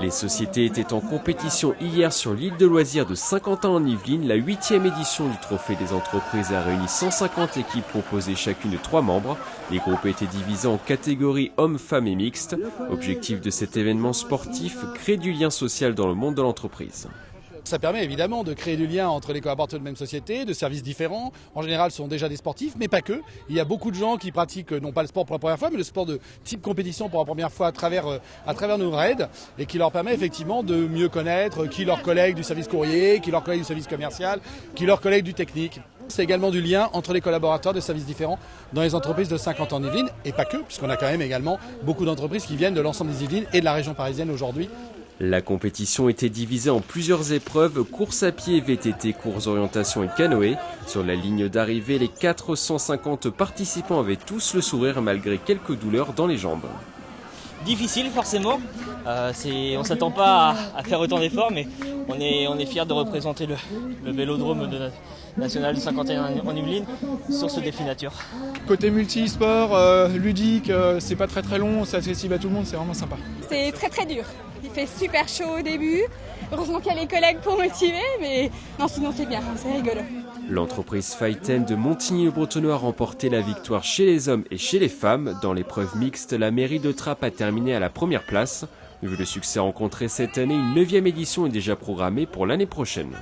Les sociétés étaient en compétition hier sur l'île de loisirs de Saint-Quentin en Yvelines. La 8e édition du Trophée des entreprises a réuni 150 équipes composées chacune de 3 membres. Les groupes étaient divisés en catégories hommes, femmes et mixtes. Objectif de cet événement sportif, créer du lien social dans le monde de l'entreprise. Ça permet évidemment de créer du lien entre les collaborateurs de même société, de services différents. En général, ce sont déjà des sportifs, mais pas que. Il y a beaucoup de gens qui pratiquent non pas le sport pour la première fois, mais le sport de type compétition pour la première fois à travers nos raids, et qui leur permet effectivement de mieux connaître qui leurs collègues du service courrier, qui leurs collègues du service commercial, qui leurs collègues du technique. C'est également du lien entre les collaborateurs de services différents dans les entreprises de Saint-Quentin en Yvelines, et pas que, puisqu'on a quand même également beaucoup d'entreprises qui viennent de l'ensemble des Yvelines et de la région parisienne aujourd'hui. La compétition était divisée en plusieurs épreuves, course à pied, VTT, course orientation et canoë. Sur la ligne d'arrivée, les 450 participants avaient tous le sourire malgré quelques douleurs dans les jambes. Difficile forcément, on ne s'attend pas à faire autant d'efforts, mais on est fiers de représenter le vélodrome national de Saint-Quentin en Yvelines sur ce défi nature. Côté multisport, ludique, c'est pas très long, c'est accessible à tout le monde, c'est vraiment sympa. C'est très dur, il fait super chaud au début, heureusement qu'il y a les collègues pour motiver, mais non, sinon c'est bien, c'est rigolo. L'entreprise Fighten de Montigny-le-Bretonneux a remporté la victoire chez les hommes et chez les femmes. Dans l'épreuve mixte, la mairie de Trappes a terminé à la première place. Vu le succès rencontré cette année, une 9e édition est déjà programmée pour l'année prochaine.